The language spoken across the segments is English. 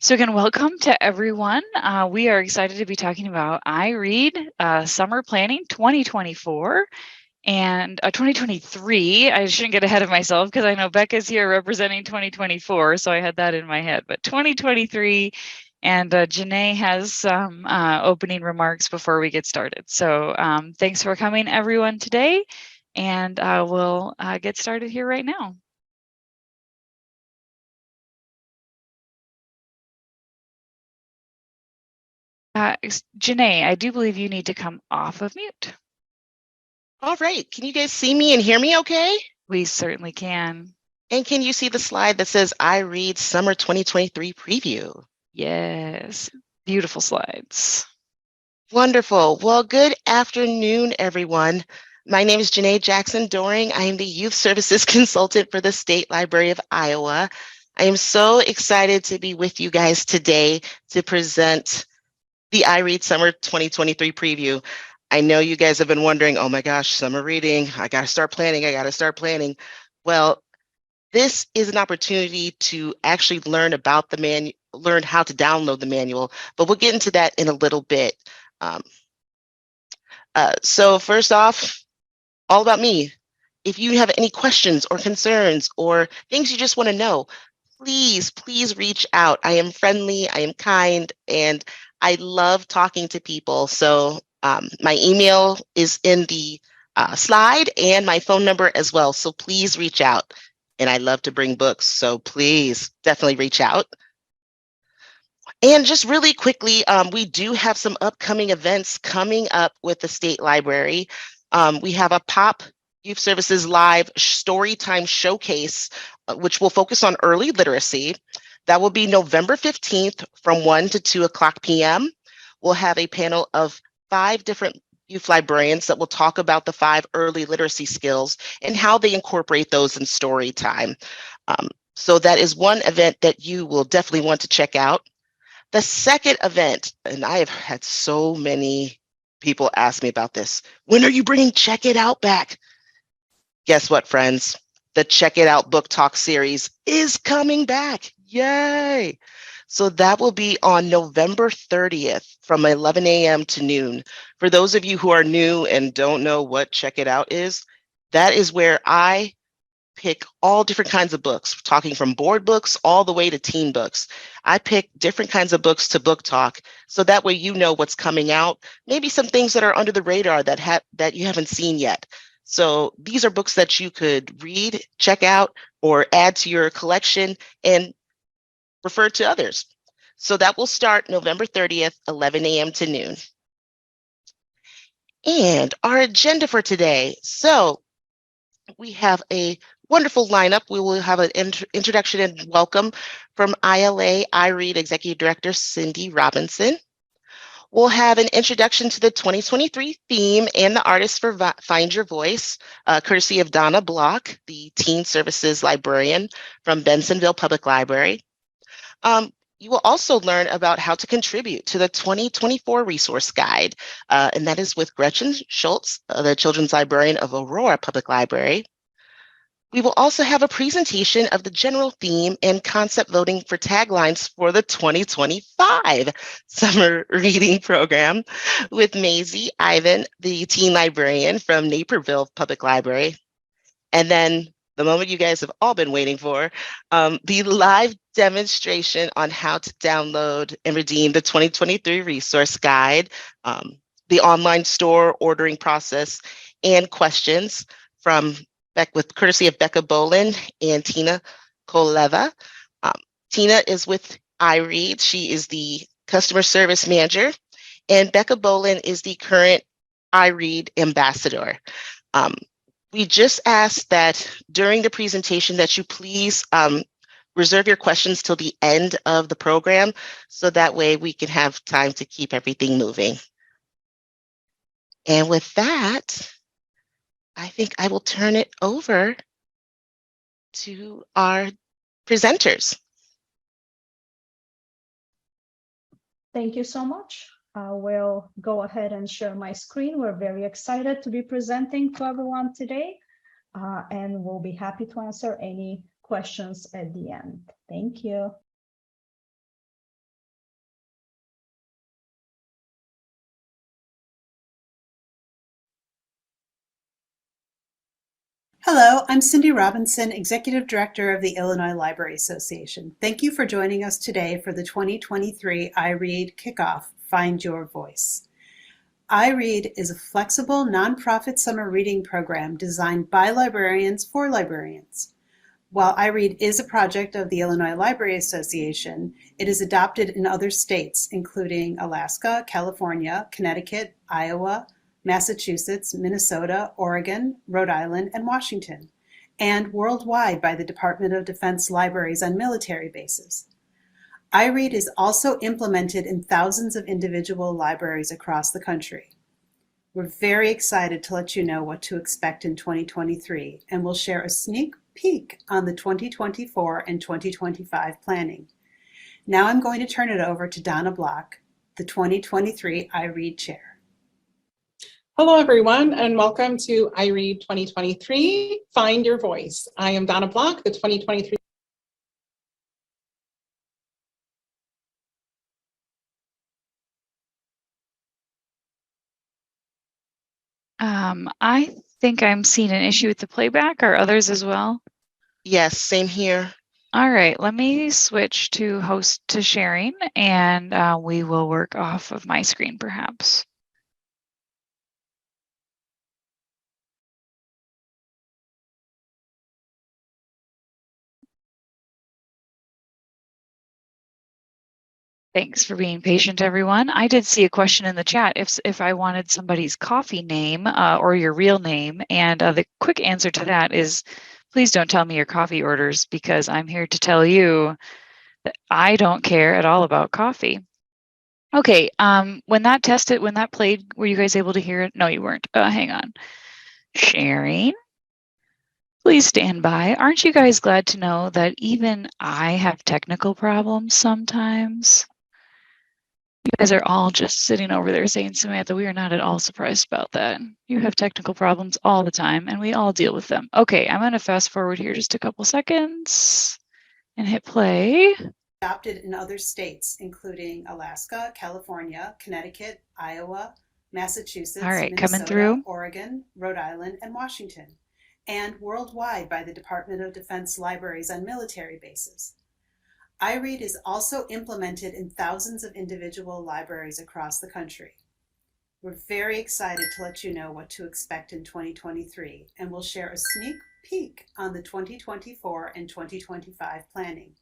So again, welcome to everyone. We are excited to be talking about iRead Summer Planning 2024 and 2023. I shouldn't get ahead of myself because I know Becca's here representing 2024, so I had that in my head. But 2023, and Janae has some opening remarks before we get started. So thanks for coming, everyone, today, and we'll get started here right now. Janae, I do believe you need to come off of mute. All right, can you guys see me and hear me okay? We certainly can. And can you see the slide that says iRead Summer 2023 Preview? Yes, beautiful slides. Wonderful. Well, good afternoon, everyone. My name is Janae Jackson Doring. I am the Youth Services Consultant for the State Library of Iowa. I am so excited to be with you guys today to present the iRead Summer 2023 Preview. I know you guys have been wondering, oh my gosh, summer reading, I got to start planning. Well, this is an opportunity to actually learn about the learn how to download the manual, but we'll get into that in a little bit. Um, so first off, all about me. If you have any questions or concerns or things you just want to know, please reach out. I am friendly, I am kind, and I love talking to people. So my email is in the slide and my phone number as well. So please reach out. And I love to bring books. So please definitely reach out. And just really quickly, we do have some upcoming events coming up with the State Library. We have a POP Youth Services Live Storytime Showcase, which will focus on early literacy. That will be November 15th from 1 to 2 o'clock p.m. We'll have a panel of 5 different youth librarians that will talk about the 5 early literacy skills and how they incorporate those in story time. So that is one event that you will definitely want to check out. The second event, and I have had so many people ask me about this, when are you bringing Check It Out back? Guess what, friends? The Check It Out Book Talk series is coming back. Yay! So that will be on November 30th from 11 a.m. to noon. For those of you who are new and don't know what Check It Out is, that is where I pick all different kinds of books, talking from board books all the way to teen books. I pick different kinds of books to book talk, so that way you know what's coming out, maybe some things that are under the radar that you haven't seen yet. So these are books that you could read, check out, or add to your collection and refer to others. So that will start November 30th, 11 a.m. to noon. And our agenda for today. So we have a wonderful lineup. We will have an introduction and welcome from ILA iRead Executive Director Cindy Robinson. We'll have an introduction to the 2023 theme and the artist for Find Your Voice, courtesy of Donna Block, the Teen Services Librarian from Bensonville Public Library. You will also learn about how to contribute to the 2024 resource guide, and that is with Gretchen Schultz, the Children's Librarian of Aurora Public Library. We will also have a presentation of the general theme and concept voting for taglines for the 2025 summer reading program with Maisie Ivan, the teen librarian from Naperville Public Library. And then the moment you guys have all been waiting for, the live demonstration on how to download and redeem the 2023 resource guide, the online store ordering process, and questions from with courtesy of Becca Bolin and Tina Koleva. Tina is with iRead. She is the customer service manager, and Becca Bolin is the current iRead ambassador. We just ask that during the presentation that you please reserve your questions till the end of the program, so that way we can have time to keep everything moving. And with that, I think I will turn it over to our presenters. Thank you so much. I will go ahead and share my screen. We're very excited to be presenting to everyone today, and we'll be happy to answer any questions at the end. Thank you. Hello, I'm Cindy Robinson, Executive Director of the Illinois Library Association. Thank you for joining us today for the 2023 iRead Kickoff, Find Your Voice. iRead is a flexible, nonprofit summer reading program designed by librarians for librarians. While iRead is a project of the Illinois Library Association, it is adopted in other states, including Alaska, California, Connecticut, Iowa, Massachusetts, Minnesota, Oregon, Rhode Island, and Washington, and worldwide by the Department of Defense libraries on military bases. iRead is also implemented in thousands of individual libraries across the country. We're very excited to let you know what to expect in 2023, and we'll share a sneak peek on the 2024 and 2025 planning. Now I'm going to turn it over to Donna Block, the 2023 iRead Chair. Hello, everyone, and welcome to iRead 2023, Find Your Voice. I am Donna Block, the 2023. I think I'm seeing an issue with the playback. Are others as well? Yes, same here. All right, let me switch to host to sharing, and we will work off of my screen perhaps. Thanks for being patient, everyone. I did see a question in the chat if I wanted somebody's coffee name or your real name, and the quick answer to that is please don't tell me your coffee orders, because I'm here to tell you that I don't care at all about coffee. Okay, when that played, were you guys able to hear it? No, you weren't. Hang on. Sharing. Please stand by. Aren't you guys glad to know that even I have technical problems sometimes? You guys are all just sitting over there saying, Samantha, we are not at all surprised about that. You have technical problems all the time, and we all deal with them. Okay, I'm going to fast forward here just a couple seconds and hit play. Adopted in other states, including Alaska, California, Connecticut, Iowa, Massachusetts, All right, Minnesota, coming through. Oregon, Rhode Island, and Washington, and worldwide by the Department of Defense libraries on military bases. iRead is also implemented in thousands of individual libraries across the country. We're very excited to let you know what to expect in 2023, and we'll share a sneak peek on the 2024 and 2025 planning.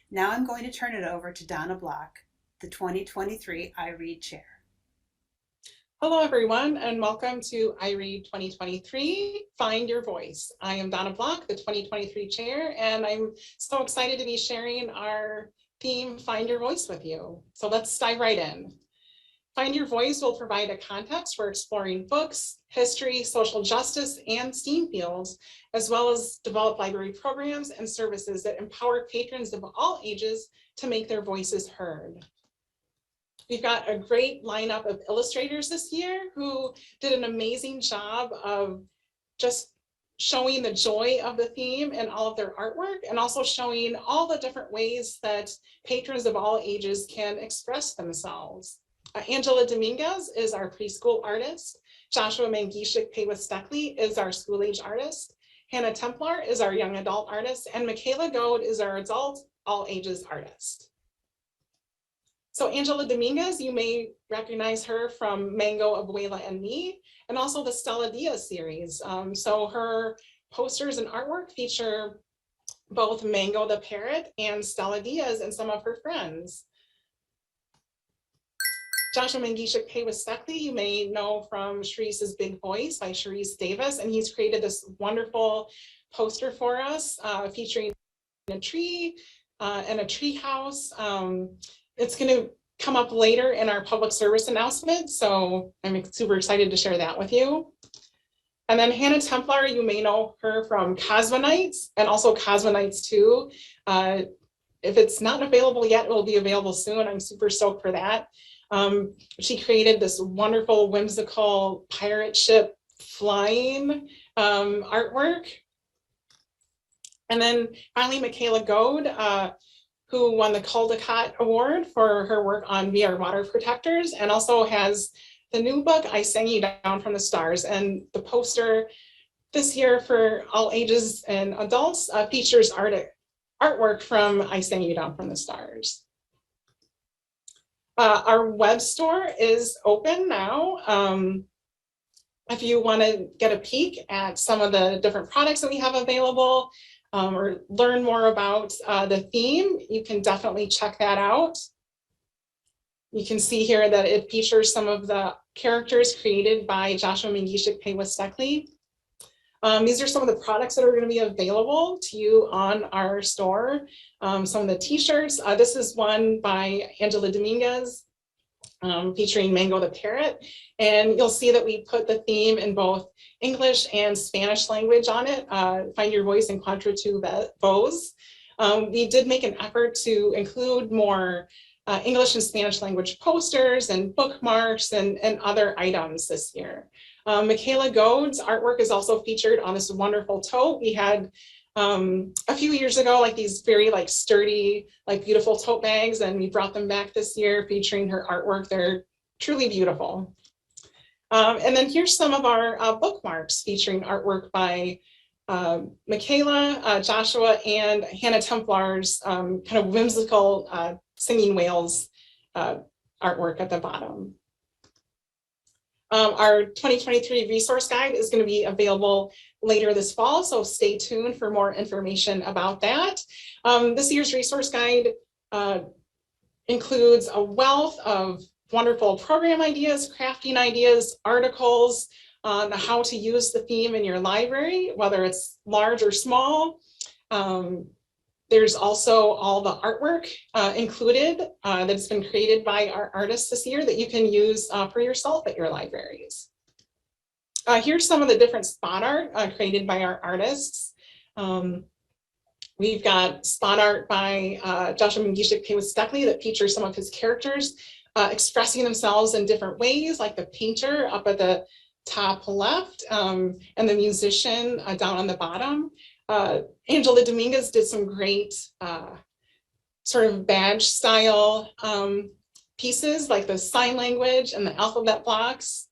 Now I'm going to turn it over to Donna Block, the 2023 iRead Chair. Hello, everyone, and welcome to iRead 2023, Find Your Voice. I am Donna Block, the 2023 Chair, and I'm so excited to be sharing our theme, Find Your Voice, with you. So let's dive right in. Find Your Voice will provide a context for exploring books, history, social justice, and STEAM fields, as well as develop library programs and services that empower patrons of all ages to make their voices heard. We've got a great lineup of illustrators this year who did an amazing job of just showing the joy of the theme and all of their artwork, and also showing all the different ways that patrons of all ages can express themselves. Angela Dominguez is our preschool artist. Joshua Mangishik-Paywith-Steckley is our school age artist. Hannah Templar is our young adult artist, and Michaela Goad is our adult all ages artist. So Angela Dominguez, you may recognize her from Mango, Abuela, and Me, and also the Stella Diaz series. So her posters and artwork feature both Mango the parrot and Stella Diaz and some of her friends. Joshua Mangishik-Paywith-Steckley, you may know from Sharice's Big Voice by Sharice Davis, and he's created this wonderful poster for us featuring a tree and a tree house. It's going to come up later in our public service announcement, so I'm super excited to share that with you. And then Hannah Templar, you may know her from Cosmonites and also Cosmonites 2. If it's not available yet, it will be available soon. I'm super stoked for that. She created this wonderful, whimsical pirate ship flying artwork. And then finally, Michaela Goad, who won the Caldecott Award for her work on VR water protectors, and also has the new book, I Sang You Down from the Stars. And the poster this year for all ages and adults features artwork from I Sang You Down from the Stars. Our web store is open now. If you want to get a peek at some of the different products that we have available or learn more about the theme, you can definitely check that out. You can see here that it features some of the characters created by Joshua Mangishik Pewa-Steckley. These are some of the products that are going to be available to you on our store. Some of the t-shirts. This is one by Angela Dominguez featuring Mango the Parrot. And you'll see that we put the theme in both English and Spanish language on it. Find your voice in Quatre Tu Voz. We did make an effort to include more English and Spanish language posters and bookmarks and other items this year. Michaela Goad's artwork is also featured on this wonderful tote. We had a few years ago, like these very sturdy, beautiful tote bags, and we brought them back this year featuring her artwork. They're truly beautiful. And then here's some of our bookmarks featuring artwork by Michaela, Joshua, and Hannah Templar's kind of whimsical singing whales artwork at the bottom. Our 2023 resource guide is going to be available later this fall, so stay tuned for more information about that. This year's resource guide includes a wealth of wonderful program ideas, crafting ideas, articles on how to use the theme in your library, whether it's large or small. There's also all the artwork included that's been created by our artists this year that you can use for yourself at your libraries. Here's some of the different spot art created by our artists. We've got spot art by Joshua Mangishik Pewa-Steckley that features some of his characters expressing themselves in different ways, like the painter up at the top left and the musician down on the bottom. Angela Dominguez did some great sort of badge style pieces like the sign language and the alphabet blocks.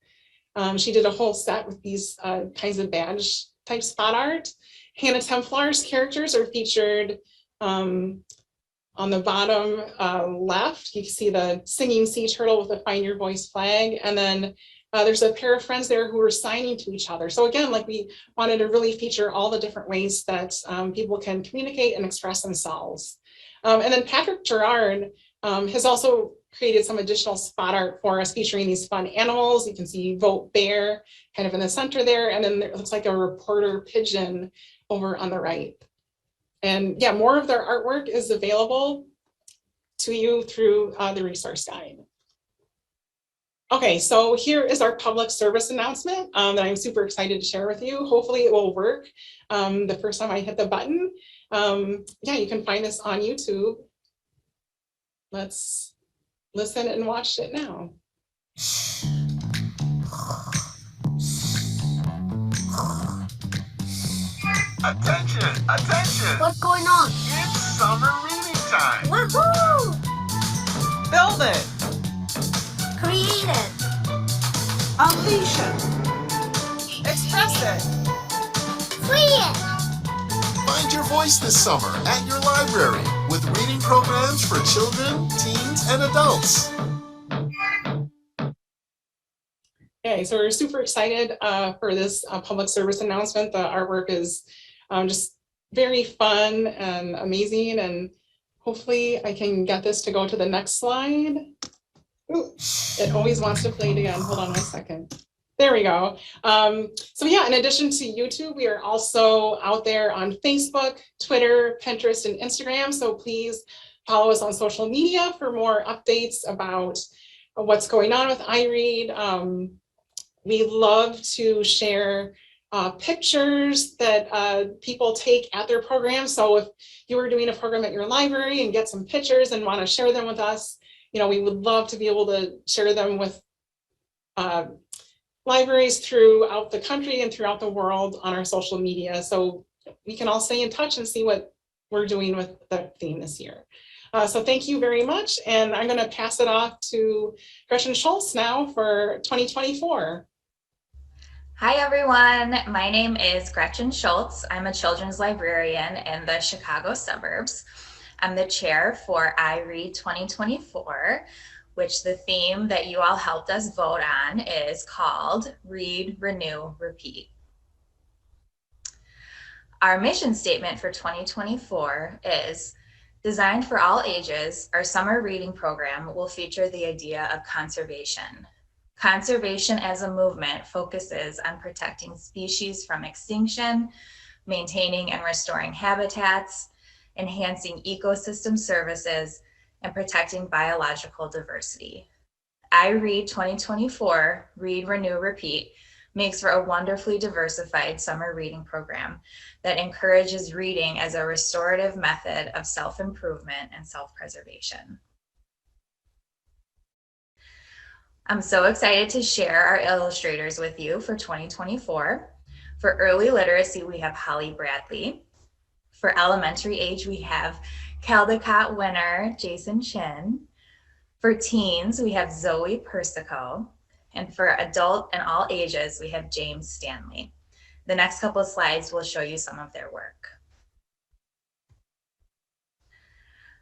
She did a whole set with these kinds of badge type spot art. Hannah Templar's characters are featured on the bottom left. You can see the singing sea turtle with the Find Your Voice flag. And then there's a pair of friends there who are signing to each other. So again, we wanted to really feature all the different ways that people can communicate and express themselves. And then Patrick Gerard has also created some additional spot art for us featuring these fun animals. You can see Vote Bear kind of in the center there. And then it looks like a reporter pigeon over on the right. And yeah, more of their artwork is available to you through the resource guide. Okay, so here is our public service announcement that I'm super excited to share with you. Hopefully it will work the first time I hit the button. Yeah, you can find this on YouTube. Let's listen and watch it now. Attention, attention! What's going on? It's summer reading time! Woohoo! Build it! Create it! Unleash it! Express it! Free it! Find your voice this summer at your library with reading programs for children, teens, and adults. Okay, so we're super excited for this public service announcement. The artwork is just very fun and amazing, and hopefully I can get this to go to the next slide. Ooh, it always wants to play it again. Hold on 1 second. There we go. So yeah, in addition to YouTube, we are also out there on Facebook, Twitter, Pinterest, and Instagram. So please follow us on social media for more updates about what's going on with iRead. We love to share pictures that people take at their program. So if you are doing a program at your library and get some pictures and want to share them with us, we would love to be able to share them with libraries throughout the country and throughout the world on our social media. So we can all stay in touch and see what we're doing with the theme this year. So thank you very much. And I'm going to pass it off to Gretchen Schultz now for 2024. Hi everyone, my name is Gretchen Schultz. I'm a children's librarian in the Chicago suburbs. I'm the chair for iRead 2024, which the theme that you all helped us vote on is called Read, Renew, Repeat. Our mission statement for 2024 is designed for all ages. Our summer reading program will feature the idea of conservation. Conservation as a movement focuses on protecting species from extinction, maintaining and restoring habitats, enhancing ecosystem services, and protecting biological diversity. iRead 2024, Read, Renew, Repeat, makes for a wonderfully diversified summer reading program that encourages reading as a restorative method of self-improvement and self-preservation. I'm so excited to share our illustrators with you for 2024. For early literacy, we have Holly Bradley. For elementary age, we have Caldecott winner Jason Chin. For teens, we have Zoe Persico. And for adult and all ages, we have James Stanley. The next couple of slides will show you some of their work.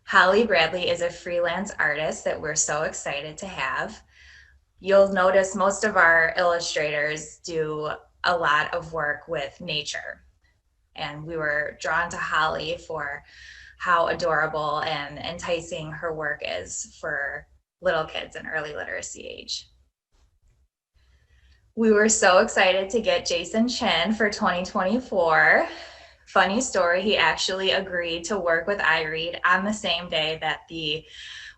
Holly Bradley is a freelance artist that we're so excited to have. You'll notice most of our illustrators do a lot of work with nature. And we were drawn to Holly for how adorable and enticing her work is for little kids in early literacy age. We were so excited to get Jason Chin for 2024. Funny story, he actually agreed to work with iRead on the same day that the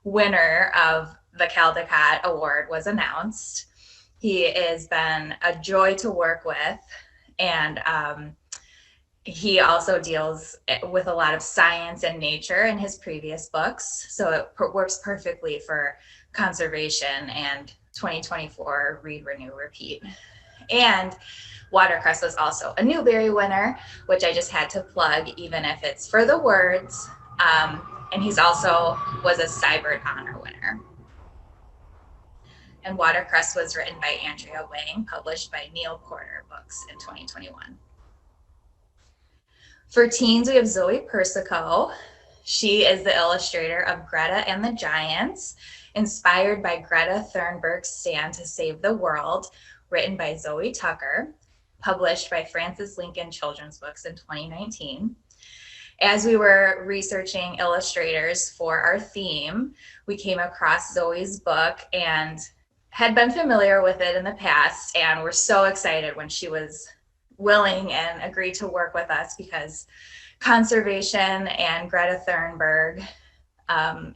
winner of the Caldecott Award was announced. He has been a joy to work with, and he also deals with a lot of science and nature in his previous books, so it works perfectly for conservation and 2024 Read, Renew, Repeat. And Watercress was also a Newbery winner, which I just had to plug, even if it's for the words. And he's also was a Cybert Honor winner. And Watercress was written by Andrea Wang, published by Neil Porter Books in 2021. For teens, we have Zoe Persico. She is the illustrator of Greta and the Giants, inspired by Greta Thunberg's Stand to Save the World, written by Zoe Tucker, published by Francis Lincoln Children's Books in 2019. As we were researching illustrators for our theme, we came across Zoe's book and had been familiar with it in the past, and were so excited when she was willing and agreed to work with us, because conservation and Greta Thunberg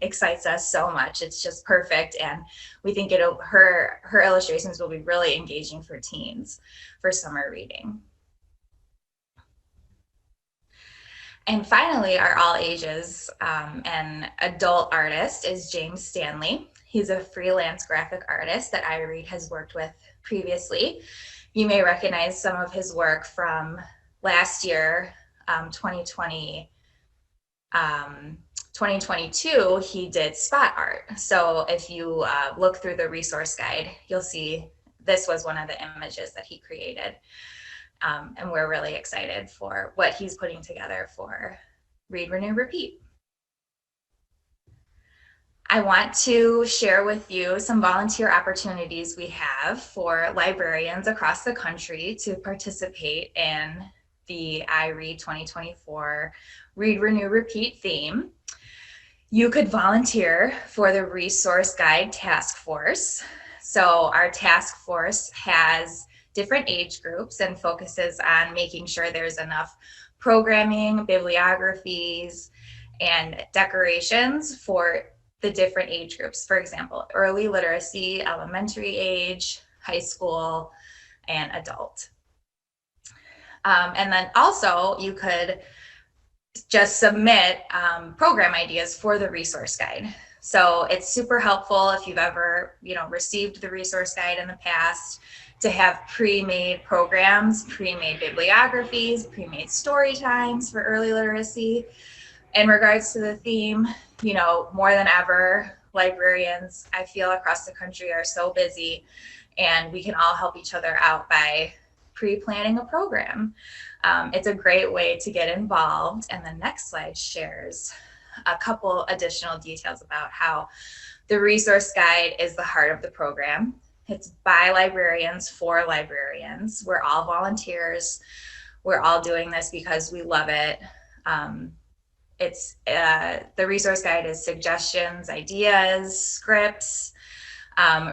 excites us so much. It's just perfect, and we think her illustrations will be really engaging for teens for summer reading. And finally, our all ages and adult artist is James Stanley. He's a freelance graphic artist that iRead has worked with previously. You may recognize some of his work from last year, 2022, he did spot art. So if you look through the resource guide, you'll see this was one of the images that he created. And we're really excited for what he's putting together for Read, Renew, Repeat. I want to share with you some volunteer opportunities we have for librarians across the country to participate in the iRead 2024 Read, Renew, Repeat theme. You could volunteer for the Resource Guide Task Force. So our task force has different age groups and focuses on making sure there's enough programming, bibliographies, and decorations for the different age groups. For example, early literacy, elementary age, high school, and adult. And then also you could just submit program ideas for the resource guide. So it's super helpful if you've ever, received the resource guide in the past, to have pre-made programs, pre-made bibliographies, pre-made story times for early literacy. In regards to the theme, more than ever, librarians, I feel, across the country are so busy, and we can all help each other out by pre-planning a program. It's a great way to get involved. And the next slide shares a couple additional details about how the resource guide is the heart of the program. It's by librarians for librarians. We're all volunteers. We're all doing this because we love it. The resource guide is suggestions, ideas, scripts,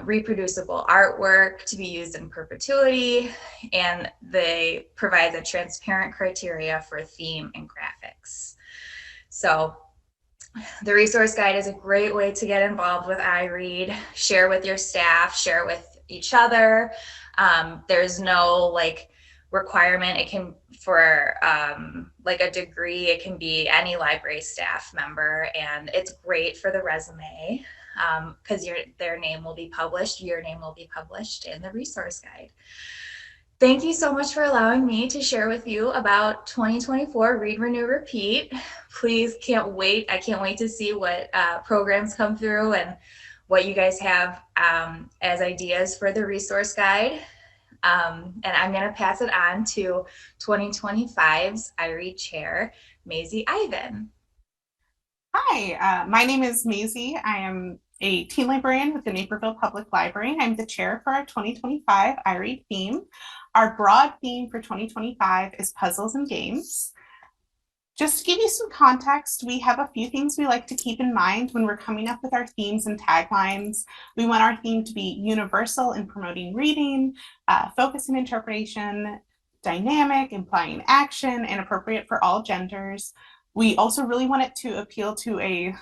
reproducible artwork to be used in perpetuity, and they provide the transparent criteria for theme and graphics. So the resource guide is a great way to get involved with iRead, share with your staff, share with each other. There's no requirement. It can, for a degree, it can be any library staff member, and it's great for the resume because their name will be published, your name will be published in the resource guide. Thank you so much for allowing me to share with you about 2024 Read, Renew, Repeat. Please, I can't wait to see what programs come through and what you guys have as ideas for the resource guide. And I'm going to pass it on to 2025's iRead Chair, Maisie Ivan. Hi, my name is Maisie. I am a teen librarian with the Naperville Public Library. I'm the chair for our 2025 iRead theme. Our broad theme for 2025 is puzzles and games. Just to give you some context, we have a few things we like to keep in mind when we're coming up with our themes and taglines. We want our theme to be universal in promoting reading, focus and interpretation, dynamic, implying action, and appropriate for all genders. We also really want it to appeal to a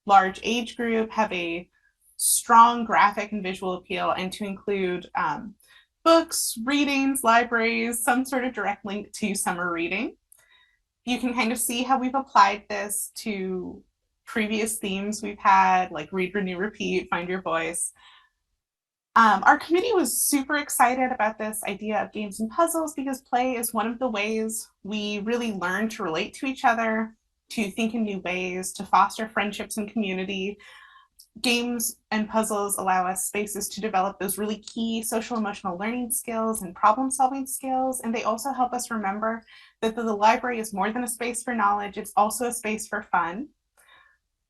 large age group, have a strong graphic and visual appeal, and to include books, readings, libraries, some sort of direct link to summer reading. You can kind of see how we've applied this to previous themes we've had, like Read, Renew, Repeat, Find Your Voice. Our committee was super excited about this idea of games and puzzles because play is one of the ways we really learn to relate to each other, to think in new ways, to foster friendships and community. Games and puzzles allow us spaces to develop those really key social emotional learning skills and problem solving skills. And they also help us remember that the library is more than a space for knowledge, it's also a space for fun.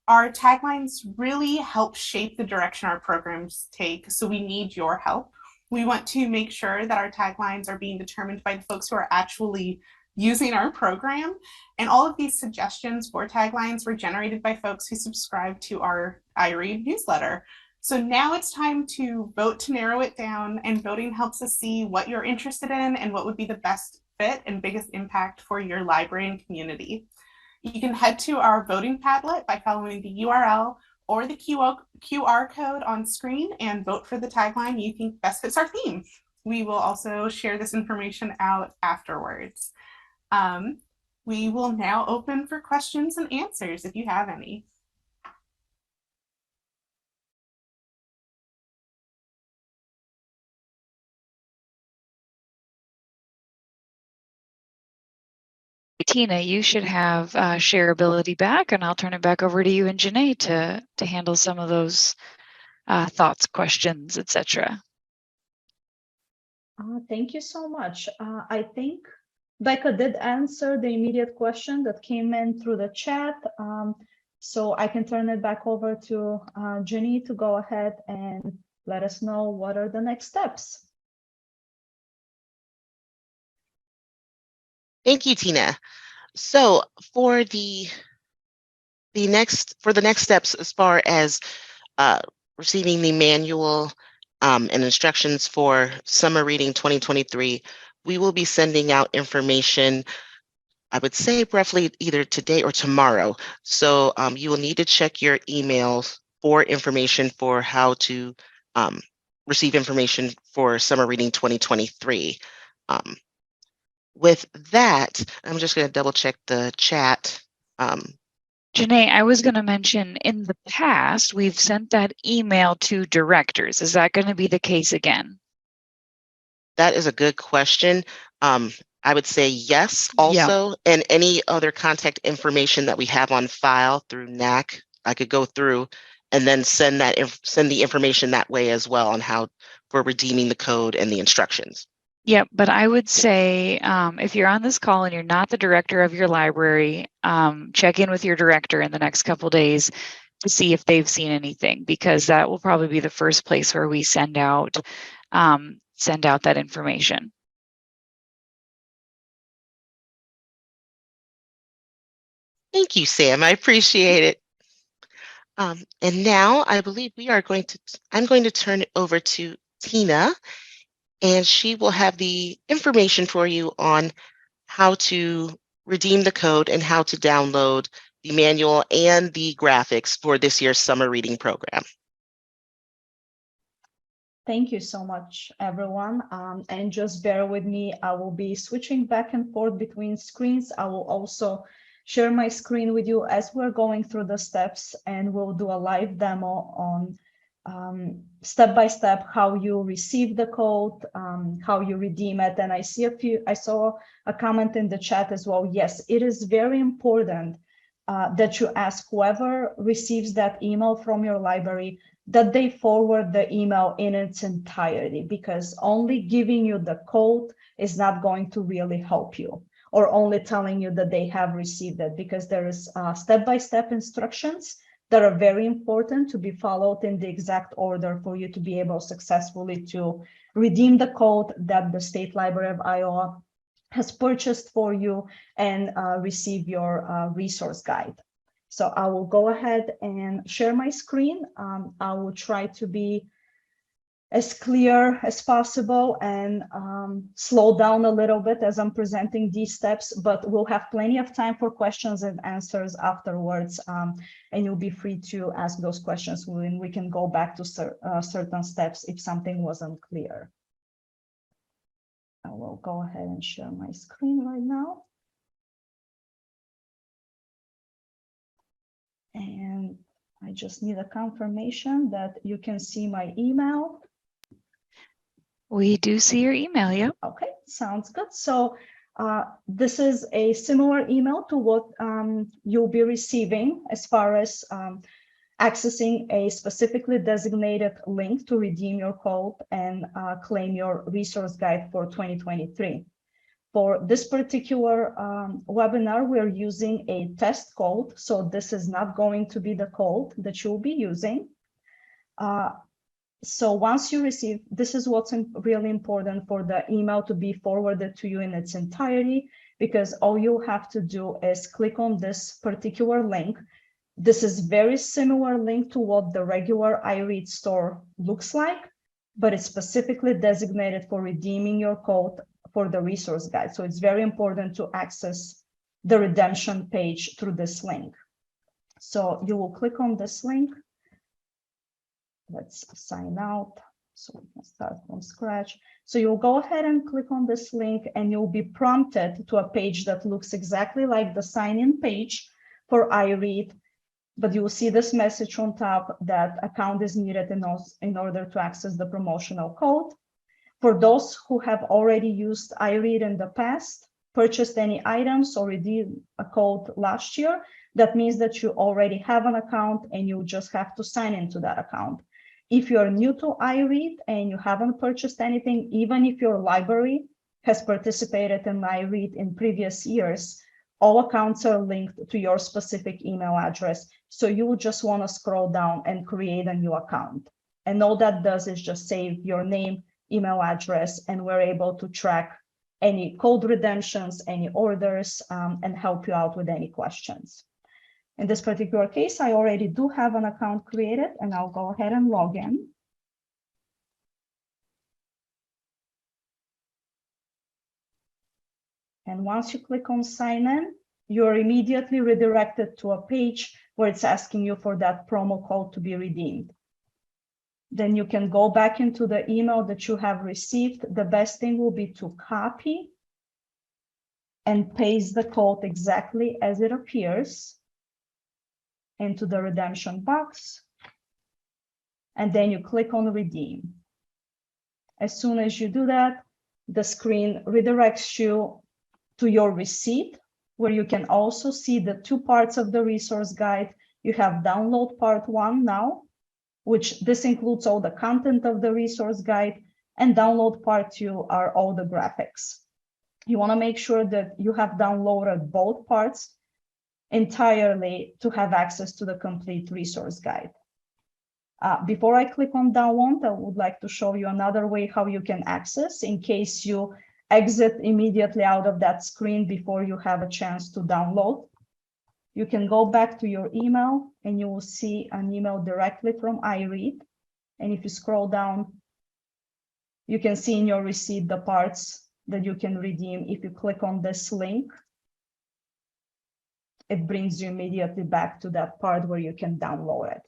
Our taglines really help shape the direction our programs take, so we need your help. We want to make sure that our taglines are being determined by the folks who are actually using our program. And all of these suggestions for taglines were generated by folks who subscribe to our iRead newsletter. So now it's time to vote to narrow it down, and voting helps us see what you're interested in and what would be the best fit and biggest impact for your library and community. You can head to our voting Padlet by following the URL or the QR code on screen and vote for the tagline you think best fits our theme. We will also share this information out afterwards. We will now open for questions and answers if you have any. Tina, you should have shareability back, and I'll turn it back over to you and Janae to handle some of those thoughts, questions, etc. Thank you so much. I think Becca did answer the immediate question that came in through the chat. So I can turn it back over to Jenny to go ahead and let us know what are the next steps. Thank you, Tina. So for the next steps, as far as receiving the manual and instructions for summer reading 2023, we will be sending out information, I would say roughly either today or tomorrow. So you will need to check your emails for information for how to receive information for summer reading 2023. With that, I'm just going to double check the chat. Janae, I was going to mention in the past, we've sent that email to directors. Is that going to be the case again? That is a good question. I would say yes also. Yep. And any other contact information that we have on file through NAC, I could go through and then send the information that way as well on how we're redeeming the code and the instructions. Yep, but I would say if you're on this call and you're not the director of your library, check in with your director in the next couple days to see if they've seen anything, because that will probably be the first place where we send out that information. Thank you, Sam. I appreciate it. And now I believe I'm going to turn it over to Tina, and she will have the information for you on how to redeem the code and how to download the manual and the graphics for this year's summer reading program. Thank you so much, everyone. And just bear with me. I will be switching back and forth between screens. I will also share my screen with you as we're going through the steps, and we'll do a live demo on step by step how you receive the code, how you redeem it. And I saw a comment in the chat as well. Yes, it is very important that you ask whoever receives that email from your library that they forward the email in its entirety, because only giving you the code is not going to really help you, or only telling you that they have received it, because there is step-by-step instructions that are very important to be followed in the exact order for you to be able successfully to redeem the code that the State Library of Iowa has purchased for you and receive your resource guide. So I will go ahead and share my screen. I will try to be as clear as possible and slow down a little bit as I'm presenting these steps, but we'll have plenty of time for questions and answers afterwards. And you'll be free to ask those questions when we can go back to certain steps if something wasn't clear. I will go ahead and share my screen right now. And I just need a confirmation that you can see my email. We do see your email, yep. Okay, sounds good. So this is a similar email to what you'll be receiving as far as accessing a specifically designated link to redeem your code and claim your resource guide for 2023. For this particular webinar, we're using a test code. So this is not going to be the code that you'll be using. So once you receive, this is what's really important for the email to be forwarded to you in its entirety, because all you have to do is click on this particular link. This is very similar link to what the regular iRead store looks like, but it's specifically designated for redeeming your code for the resource guide. So it's very important to access the redemption page through this link. So you will click on this link. Let's sign out so we can start from scratch. So you'll go ahead and click on this link and you'll be prompted to a page that looks exactly like the sign-in page for iRead, but you will see this message on top that account is needed in order to access the promotional code. For those who have already used iRead in the past, purchased any items or redeemed a code last year, that means that you already have an account and you just have to sign into that account. If you're new to iRead and you haven't purchased anything, even if your library has participated in iRead in previous years, all accounts are linked to your specific email address. So you will just want to scroll down and create a new account. And all that does is just save your name, email address, and we're able to track any code redemptions, any orders, and help you out with any questions. In this particular case, I already do have an account created, and I'll go ahead and log in. And once you click on sign in, you're immediately redirected to a page where it's asking you for that promo code to be redeemed. Then you can go back into the email that you have received. The best thing will be to copy and paste the code exactly as it appears into the redemption box. And then you click on redeem. As soon as you do that, the screen redirects you to your receipt, where you can also see the two parts of the resource guide. You have download part 1 now, which this includes all the content of the resource guide. And download part 2 are all the graphics. You want to make sure that you have downloaded both parts entirely to have access to the complete resource guide. Before I click on download, I would like to show you another way how you can access in case you exit immediately out of that screen before you have a chance to download. You can go back to your email and you will see an email directly from iRead. And if you scroll down, you can see in your receipt the parts that you can redeem. If you click on this link, it brings you immediately back to that part where you can download it.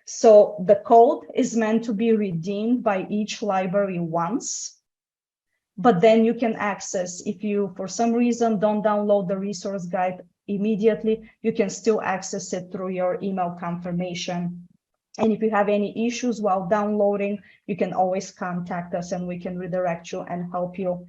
So the code is meant to be redeemed by each library once, but then you can access, if you for some reason don't download the resource guide immediately, you can still access it through your email confirmation. And if you have any issues while downloading, you can always contact us and we can redirect you and help you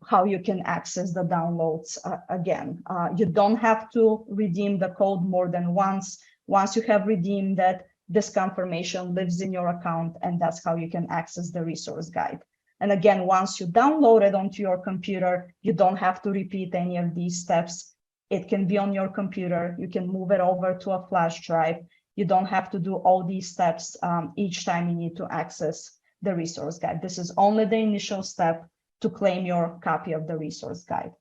how you can access the downloads again. You don't have to redeem the code more than once. Once you have redeemed that, this confirmation lives in your account, and that's how you can access the resource guide. And again, once you download it onto your computer, you don't have to repeat any of these steps. It can be on your computer. You can move it over to a flash drive. You don't have to do all these steps each time you need to access the resource guide. This is only the initial step to claim your copy of the resource guide.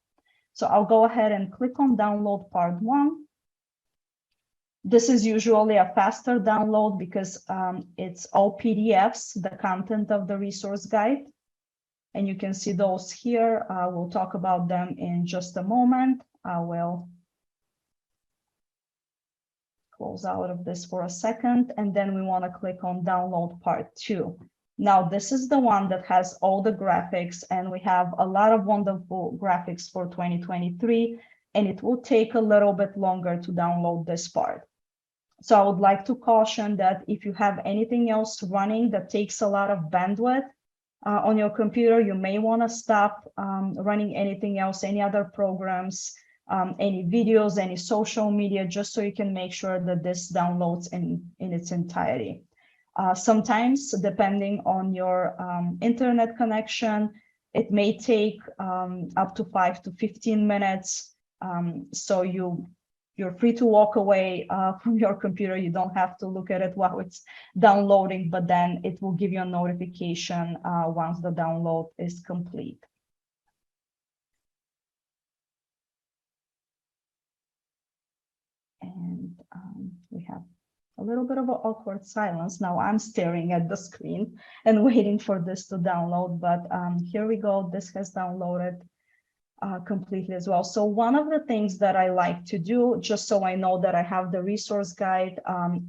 So I'll go ahead and click on download part 1. This is usually a faster download because it's all PDFs, the content of the resource guide. And you can see those here. We'll talk about them in just a moment. I will close out of this for a second, and then we want to click on download part 2. Now, this is the one that has all the graphics, and we have a lot of wonderful graphics for 2023, and it will take a little bit longer to download this part. So I would like to caution that if you have anything else running that takes a lot of bandwidth on your computer, you may want to stop running anything else, any other programs, any videos, any social media, just so you can make sure that this downloads in its entirety. Sometimes, depending on your internet connection, it may take up to 5 to 15 minutes. So you're free to walk away from your computer. You don't have to look at it while it's downloading, but then it will give you a notification once the download is complete. And we have a little bit of an awkward silence. Now I'm staring at the screen and waiting for this to download, but here we go. This has downloaded completely as well. So one of the things that I like to do, just so I know that I have the resource guide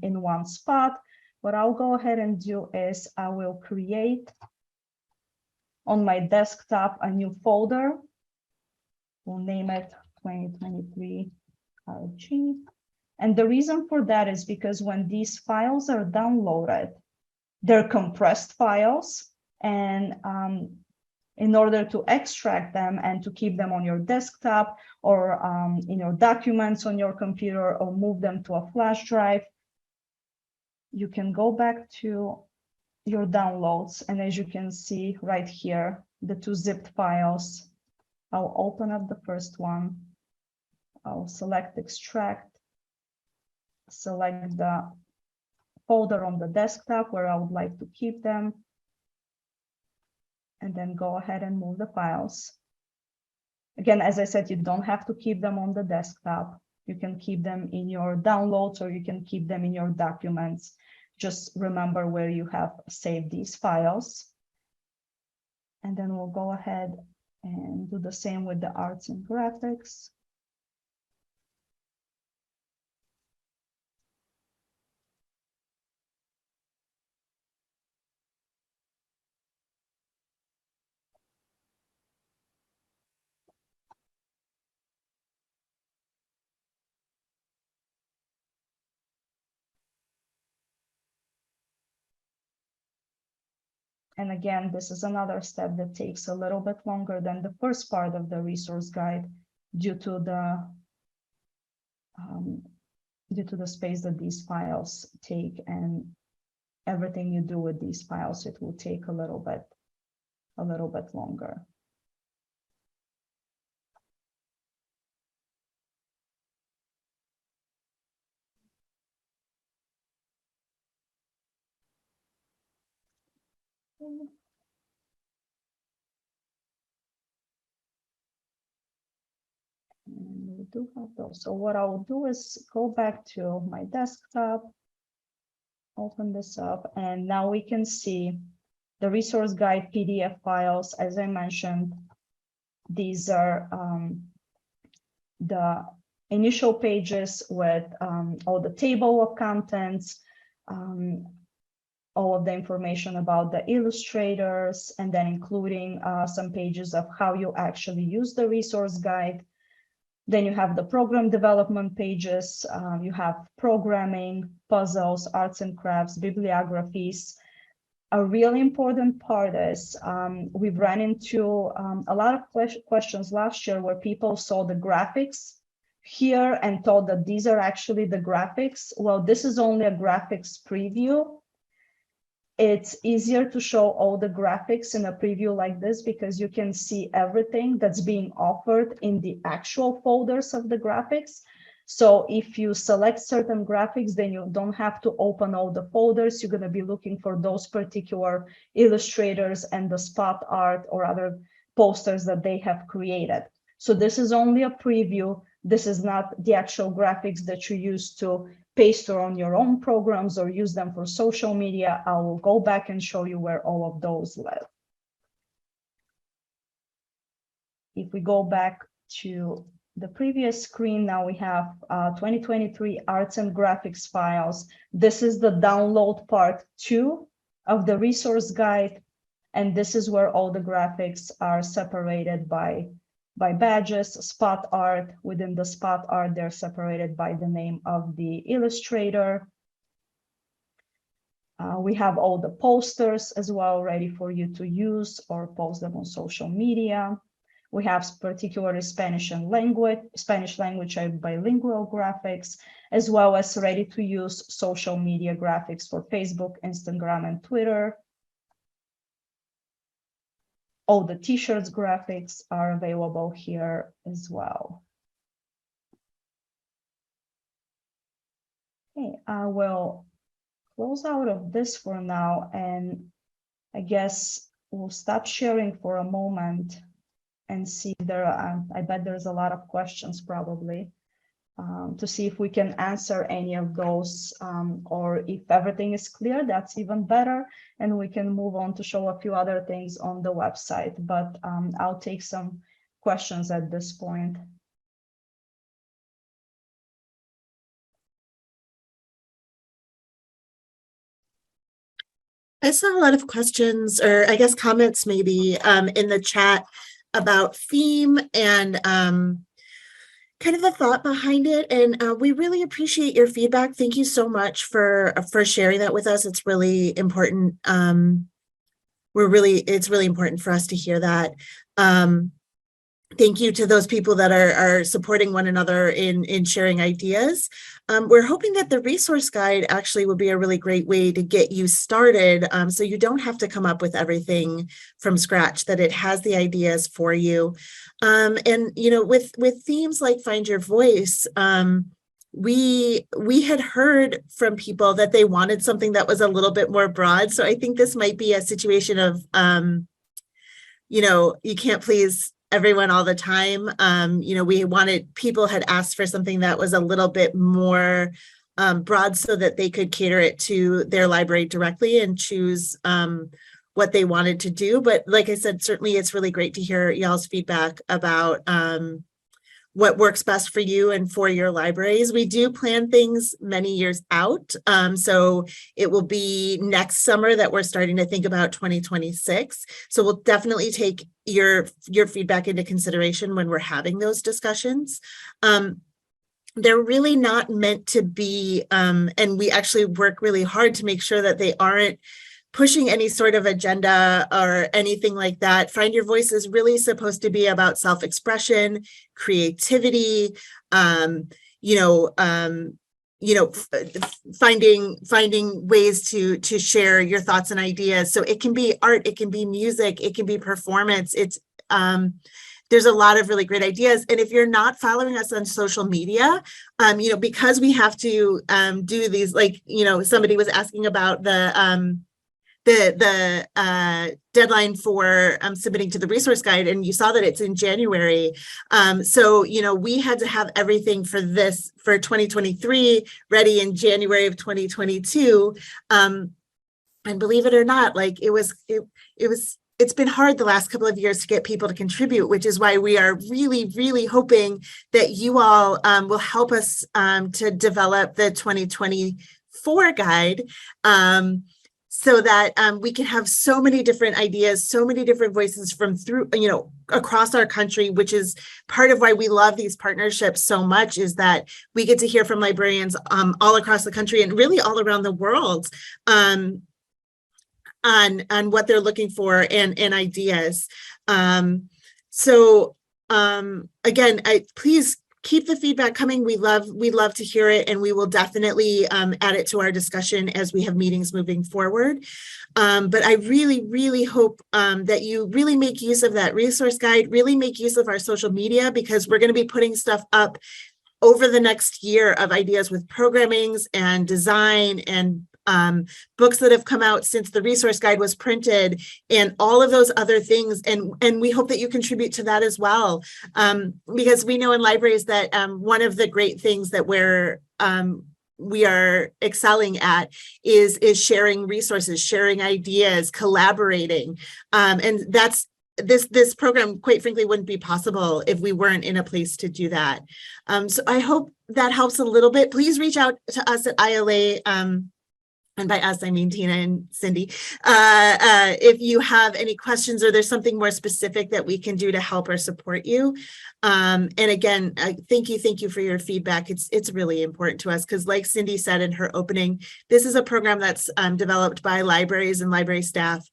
in one spot, what I'll go ahead and do is I will create on my desktop a new folder. We'll name it 2023 RG. And the reason for that is because when these files are downloaded, they're compressed files, and in order to extract them and to keep them on your desktop or in your documents on your computer or move them to a flash drive, you can go back to your downloads. And as you can see right here, the 2 zipped files, I'll open up the first one. I'll select extract, select the folder on the desktop where I would like to keep them, and then go ahead and move the files. Again, as I said, you don't have to keep them on the desktop. You can keep them in your downloads or you can keep them in your documents. Just remember where you have saved these files. And then we'll go ahead and do the same with the arts and graphics. And again, this is another step that takes a little bit longer than the first part of the resource guide due to the space that these files take, and everything you do with these files, it will take a little bit a little bit longer. And we do have those. So what I'll do is go back to my desktop, open this up, and now we can see the resource guide PDF files. As I mentioned, these are the initial pages with all the table of contents, all of the information about the illustrators, and then including some pages of how you actually use the resource guide. Then you have the program development pages, you have programming, puzzles, arts and crafts, bibliographies. A really important part is we've run into a lot of questions last year where people saw the graphics here and thought that these are actually the graphics. Well, this is only a graphics preview. It's easier to show all the graphics in a preview like this because you can see everything that's being offered in the actual folders of the graphics. So if you select certain graphics, then you don't have to open all the folders. You're going to be looking for those particular illustrators and the spot art or other posters that they have created. So this is only a preview. This is not the actual graphics that you use to paste on your own programs or use them for social media. I will go back and show you where all of those live. If we go back to the previous screen, now we have 2023 arts and graphics files. This is the download part 2 of the resource guide. And this is where all the graphics are separated by badges, spot art. Within the spot art, they're separated by the name of the illustrator. We have all the posters as well ready for you to use or post them on social media. We have particularly Spanish language bilingual graphics, as well as ready to use social media graphics for Facebook, Instagram, and Twitter. All the t-shirts graphics are available here as well. Okay, I will close out of this for now, and I guess we'll stop sharing for a moment and see if there are, I bet there's a lot of questions probably, to see if we can answer any of those, or if everything is clear, that's even better, and we can move on to show a few other things on the website. But I'll take some questions at this point. I saw a lot of questions, or I guess comments maybe, in the chat about theme and kind of the thought behind it. And we really appreciate your feedback. Thank you so much for sharing that with us. It's really important. It's really important for us to hear that. Thank you to those people that are supporting one another in sharing ideas. We're hoping that the resource guide actually will be a really great way to get you started, so you don't have to come up with everything from scratch, that it has the ideas for you. And you know, with themes like Find Your Voice, we had heard from people that they wanted something that was a little bit more broad. So I think this might be a situation of, you know, you can't please everyone all the time. You know, people had asked for something that was a little bit more broad so that they could cater it to their library directly and choose what they wanted to do. But like I said, certainly it's really great to hear y'all's feedback about what works best for you and for your libraries. We do plan things many years out. So it will be next summer that we're starting to think about 2026. So we'll definitely take your feedback into consideration when we're having those discussions. They're really not meant to be, and we actually work really hard to make sure that they aren't pushing any sort of agenda or anything like that. Find Your Voice is really supposed to be about self-expression, creativity, finding ways to share your thoughts and ideas. So it can be art, it can be music, it can be performance. There's a lot of really great ideas. And if you're not following us on social media, because we have to do these, like, somebody was asking about the deadline for submitting to the resource guide, and you saw that it's in January. So we had to have everything for 2023 ready in January of 2022. And believe it or not, like it's been hard the last couple of years to get people to contribute, which is why we are really, really hoping that you all will help us to develop the 2024 guide, so that we can have so many different ideas, so many different voices from across our country, which is part of why we love these partnerships so much, is that we get to hear from librarians all across the country and really all around the world on what they're looking for and ideas. So again, please keep the feedback coming. We love to hear it, and we will definitely add it to our discussion as we have meetings moving forward. But I really, really hope that you really make use of that resource guide, really make use of our social media, because we're going to be putting stuff up over the next year of ideas with programmings and design and books that have come out since the resource guide was printed, and all of those other things. And we hope that you contribute to that as well, because we know in libraries that one of the great things that we are excelling at is sharing resources, sharing ideas, collaborating, and that's this program, quite frankly, wouldn't be possible if we weren't in a place to do that. So I hope that helps a little bit. Please reach out to us at ILA. And by us, I mean Tina and Cindy. If you have any questions or there's something more specific that we can do to help or support you. And again, thank you for your feedback. It's really important to us, because like Cindy said in her opening, this is a program that's developed by libraries and library staff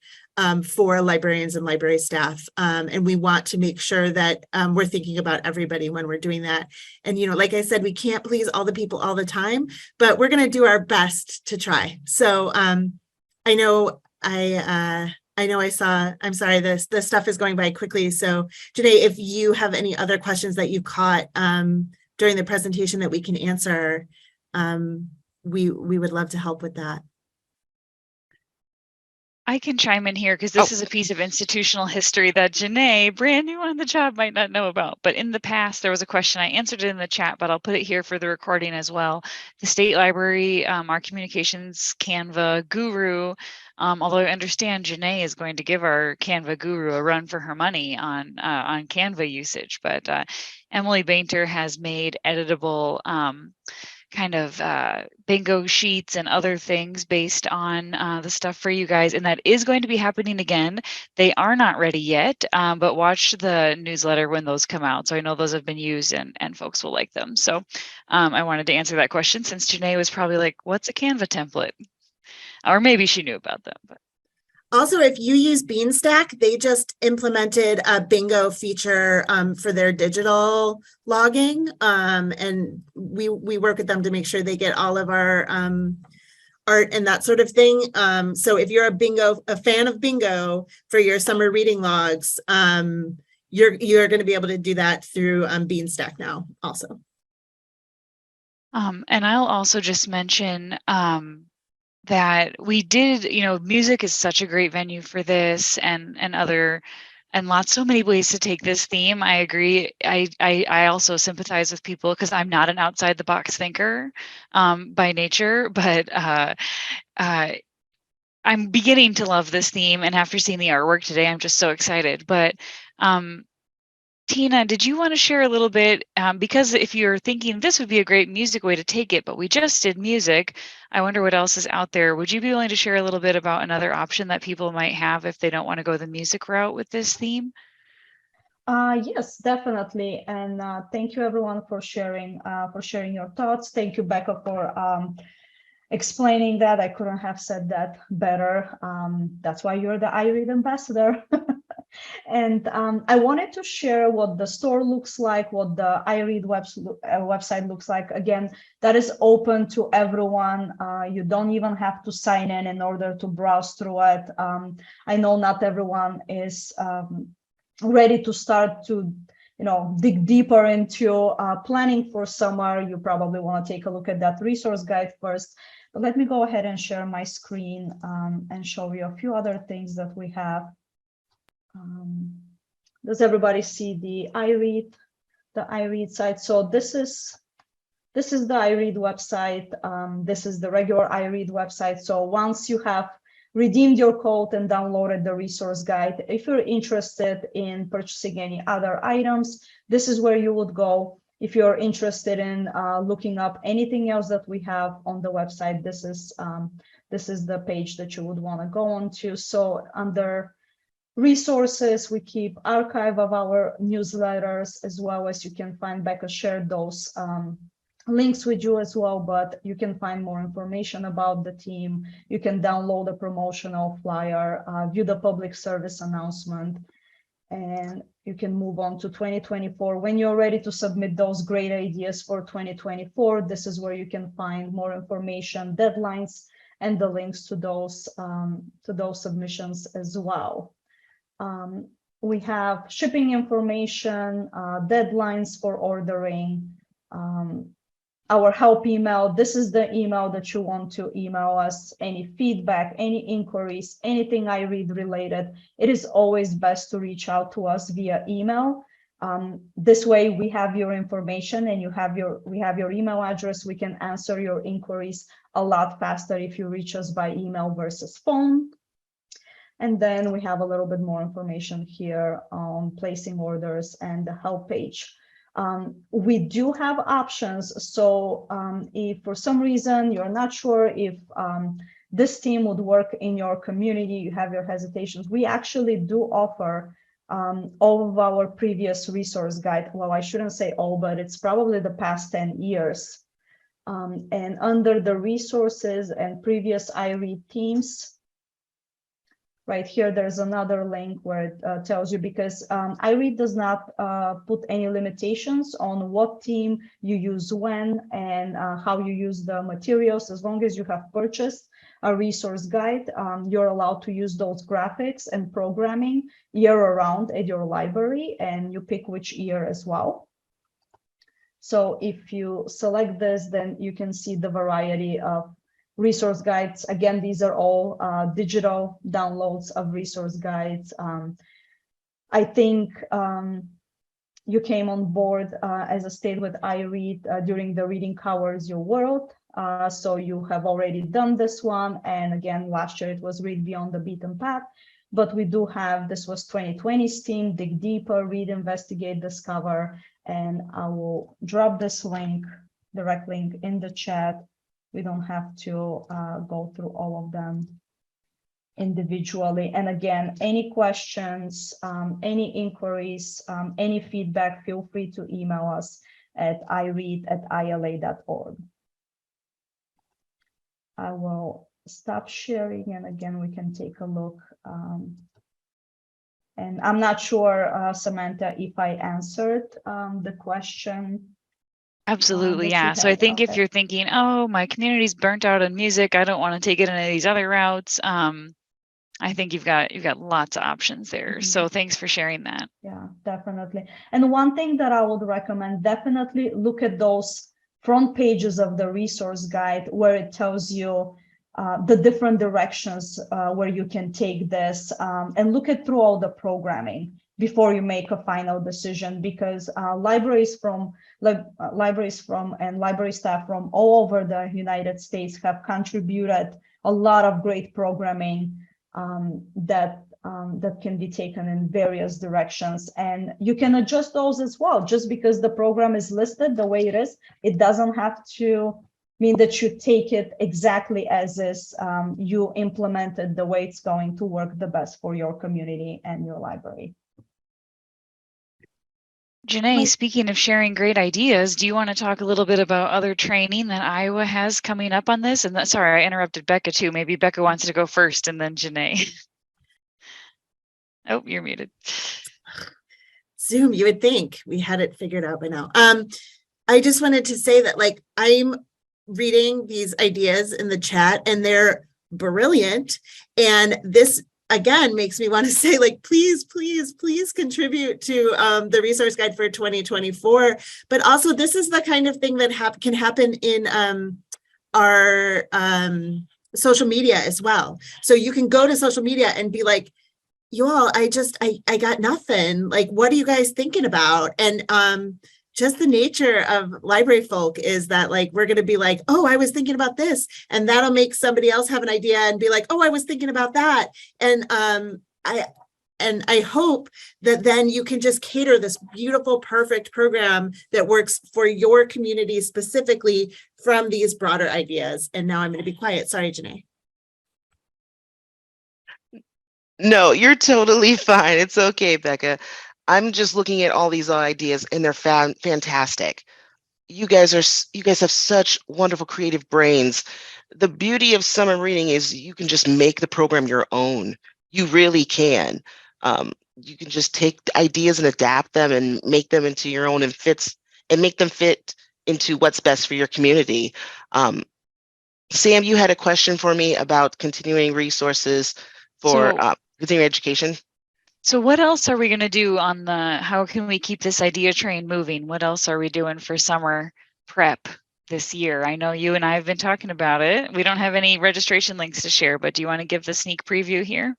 for librarians and library staff. And we want to make sure that we're thinking about everybody when we're doing that. And, like I said, we can't please all the people all the time, but we're going to do our best to try. So I'm sorry, the stuff is going by quickly. So Janae, if you have any other questions that you caught during the presentation that we can answer, we would love to help with that. I can chime in here because this is a piece of institutional history that Janae, brand new on the job, might not know about. But in the past, there was a question. I answered it in the chat, but I'll put it here for the recording as well. The State Library, our communications Canva guru, although I understand Janae is going to give our Canva guru a run for her money on Canva usage, but Emily Bainter has made editable kind of bingo sheets and other things based on the stuff for you guys, and that is going to be happening again. They are not ready yet, but watch the newsletter when those come out. So I know those have been used and folks will like them. So I wanted to answer that question, since Janae was probably like, what's a Canva template? Or maybe she knew about them. But. Also, if you use Beanstack, they just implemented a bingo feature for their digital logging, and we work with them to make sure they get all of our art and that sort of thing. So if you're a fan of bingo for your summer reading logs, you're going to be able to do that through Beanstack now also. And I'll also just mention that we did, music is such a great venue for this, and so many ways to take this theme. I agree. I also sympathize with people, because I'm not an outside the box thinker by nature, but I'm beginning to love this theme, and after seeing the artwork today, I'm just so excited. But Tina, did you want to share a little bit, because if you're thinking this would be a great music way to take it, but we just did music, I wonder what else is out there. Would you be willing to share a little bit about another option that people might have if they don't want to go the music route with this theme? Yes, definitely. And thank you everyone for sharing your thoughts. Thank you, Becca, for explaining that. I couldn't have said that better. That's why you're the iRead ambassador. And I wanted to share what the store looks like, what the iRead website looks like. Again, that is open to everyone. You don't even have to sign in order to browse through it. I know not everyone is ready to start to dig deeper into planning for summer. You probably want to take a look at that resource guide first. But let me go ahead and share my screen and show you a few other things that we have. Does everybody see the iRead site? So this is the iRead website. This is the regular iRead website. So once you have redeemed your code and downloaded the resource guide, if you're interested in purchasing any other items, this is where you would go. If you're interested in looking up anything else that we have on the website, this is the page that you would want to go on to. So under resources, we keep archive of our newsletters, as well as you can find, Becca shared those links with you as well, but you can find more information about the team. You can download a promotional flyer, view the public service announcement, and you can move on to 2024. When you're ready to submit those great ideas for 2024, this is where you can find more information, deadlines, and the links to those submissions as well. We have shipping information, deadlines for ordering, our help email. This is the email that you want to email us. Any feedback, any inquiries, anything iRead related. It is always best to reach out to us via email. This way we have your information and we have your email address. We can answer your inquiries a lot faster if you reach us by email versus phone. And then we have a little bit more information here on placing orders and the help page. We do have options. So if for some reason you're not sure if this team would work in your community, you have your hesitations, we actually do offer all of our previous resource guide. Well, I shouldn't say all, but it's probably the past 10 years. And under the resources and previous iRead teams, right here, there's another link where it tells you, because iRead does not put any limitations on what team you use when and how you use the materials. As long as you have purchased a resource guide, you're allowed to use those graphics and programming year-round at your library, and you pick which year as well. So if you select this, then you can see the variety of resource guides. Again, these are all digital downloads of resource guides. I think you came on board as a state with iRead during the Reading Covers Your World. So you have already done this one. And again, last year it was Read Beyond the Beaten Path. But we do have, this was 2020's team, Dig Deeper, Read, Investigate, Discover. And I will drop this link, direct link in the chat. We don't have to go through all of them individually. And again, any questions, any inquiries, any feedback, feel free to email us at iread@ila.org. I will stop sharing, and again, we can take a look. And I'm not sure, Samantha, if I answered the question. Absolutely, yeah. So I think if you're thinking, oh, my community's burnt out on music, I don't want to take it into these other routes. I think you've got lots of options there. Mm-hmm. So thanks for sharing that. Yeah, definitely. And one thing that I would recommend, definitely look at those front pages of the resource guide where it tells you the different directions where you can take this, and look at through all the programming before you make a final decision, because libraries and library staff from all over the United States have contributed a lot of great programming that can be taken in various directions, and you can adjust those as well. Just because the program is listed the way it is, it doesn't have to mean that you take it exactly as is. You implement it the way it's going to work the best for your community and your library. Janae, speaking of sharing great ideas, do you want to talk a little bit about other training that Iowa has coming up on this? And sorry, I interrupted Becca too. Maybe Becca wants to go first and then Janae. Oh, you're muted. Zoom, you would think we had it figured out by now. I just wanted to say that, like, I'm reading these ideas in the chat and they're brilliant. And this again makes me want to say, like, please, please, please contribute to the resource guide for 2024. But also, this is the kind of thing that can happen in our social media as well. So you can go to social media and be like, you all, I got nothing. Like, what are you guys thinking about? And just the nature of library folk is that, like, we're going to be like, oh, I was thinking about this, and that'll make somebody else have an idea and be like, oh, I was thinking about that. And I hope that then you can just cater this beautiful, perfect program that works for your community specifically from these broader ideas. And now I'm going to be quiet. Sorry, Janae. No, you're totally fine. It's okay, Becca. I'm just looking at all these ideas and they're fantastic. You guys have such wonderful creative brains. The beauty of summer reading is you can just make the program your own. You really can. You can just take ideas and adapt them and make them into your own and make them fit into what's best for your community. Sam, you had a question for me about continuing resources for continuing education. So what else are we going to do on how can we keep this idea train moving? What else are we doing for summer prep this year? I know you and I have been talking about it. We don't have any registration links to share, but do you want to give the sneak preview here?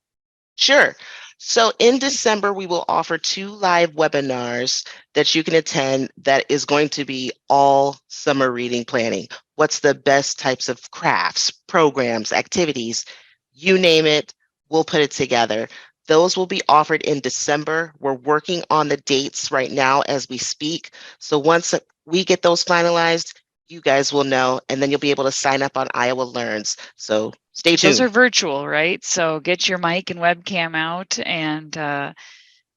Sure. So in December, we will offer 2 live webinars that you can attend that is going to be all summer reading planning. What's the best types of crafts, programs, activities, you name it, we'll put it together. Those will be offered in December. We're working on the dates right now as we speak. So once we get those finalized, you guys will know, and then you'll be able to sign up on Iowa Learns. So stay tuned. Those are virtual, right? So get your mic and webcam out, and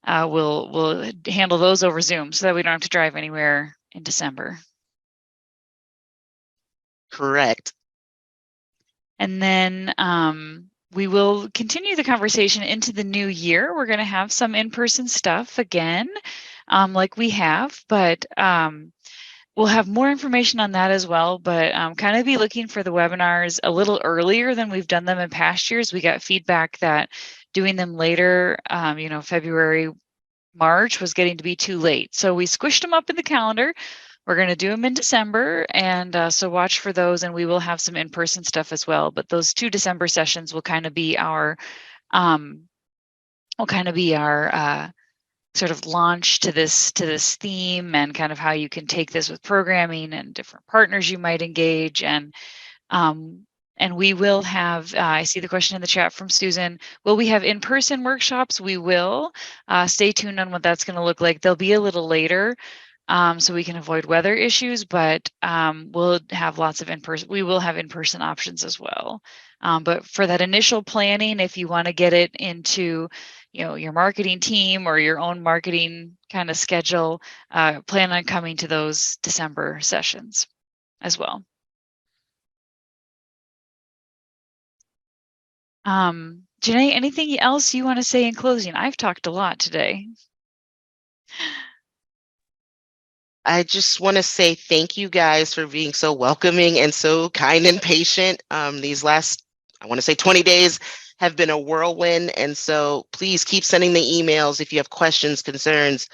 we'll handle those over Zoom so that we don't have to drive anywhere in December. Correct. And then we will continue the conversation into the new year. We're going to have some in-person stuff again, like we have, but we'll have more information on that as well, but kind of be looking for the webinars a little earlier than we've done them in past years. We got feedback that doing them later, February, March was getting to be too late. So we squished them up in the calendar. We're going to do them in December, and so watch for those, and we will have some in-person stuff as well. But those 2 December sessions will kind of be our sort of launch to this theme, and kind of how you can take this with programming and different partners you might engage. And we will have, I see the question in the chat from Susan, will we have in-person workshops? We will. Stay tuned on what that's going to look like. They'll be a little later, so we can avoid weather issues, but we'll have lots of in-person. We will have in-person options as well. But for that initial planning, if you want to get it into, your marketing team or your own marketing kind of schedule, plan on coming to those December sessions as well. Janae, anything else you want to say in closing? I've talked a lot today. I just want to say thank you guys for being so welcoming and so kind and patient. These last, I want to say 20 days have been a whirlwind. And so please keep sending the emails if you have questions, concerns.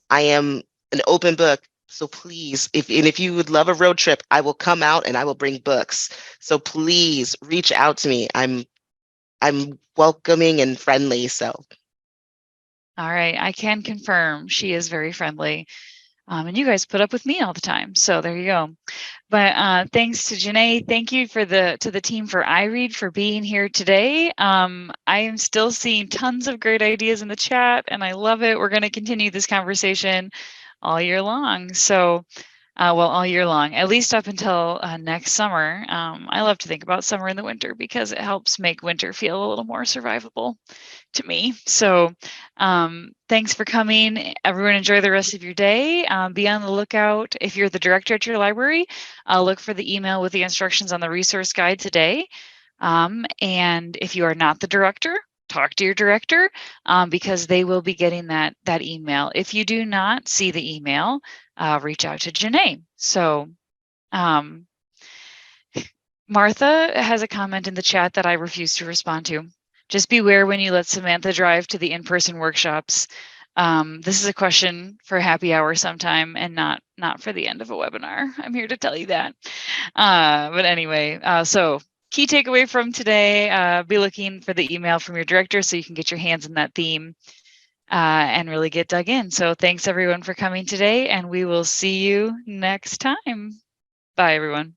I am an open book. So please, if you would love a road trip, I will come out and I will bring books. So please reach out to me. I'm welcoming and friendly. So. All right, I can confirm she is very friendly. And you guys put up with me all the time. So there you go. But thanks to Janae. Thank you to the team for iRead for being here today. I am still seeing tons of great ideas in the chat, and I love it. We're going to continue this conversation all year long. So, all year long, at least up until next summer. I love to think about summer and the winter because it helps make winter feel a little more survivable to me. So thanks for coming. Everyone enjoy the rest of your day. Be on the lookout. If you're the director at your library, look for the email with the instructions on the resource guide today. And if you are not the director, talk to your director because they will be getting that email. If you do not see the email, reach out to Janae. So Martha has a comment in the chat that I refuse to respond to. Just beware when you let Samantha drive to the in-person workshops. This is a question for happy hour sometime and not for the end of a webinar. I'm here to tell you that. But anyway, so key takeaway from today, be looking for the email from your director so you can get your hands on that theme and really get dug in. So thanks everyone for coming today, and we will see you next time. Bye everyone.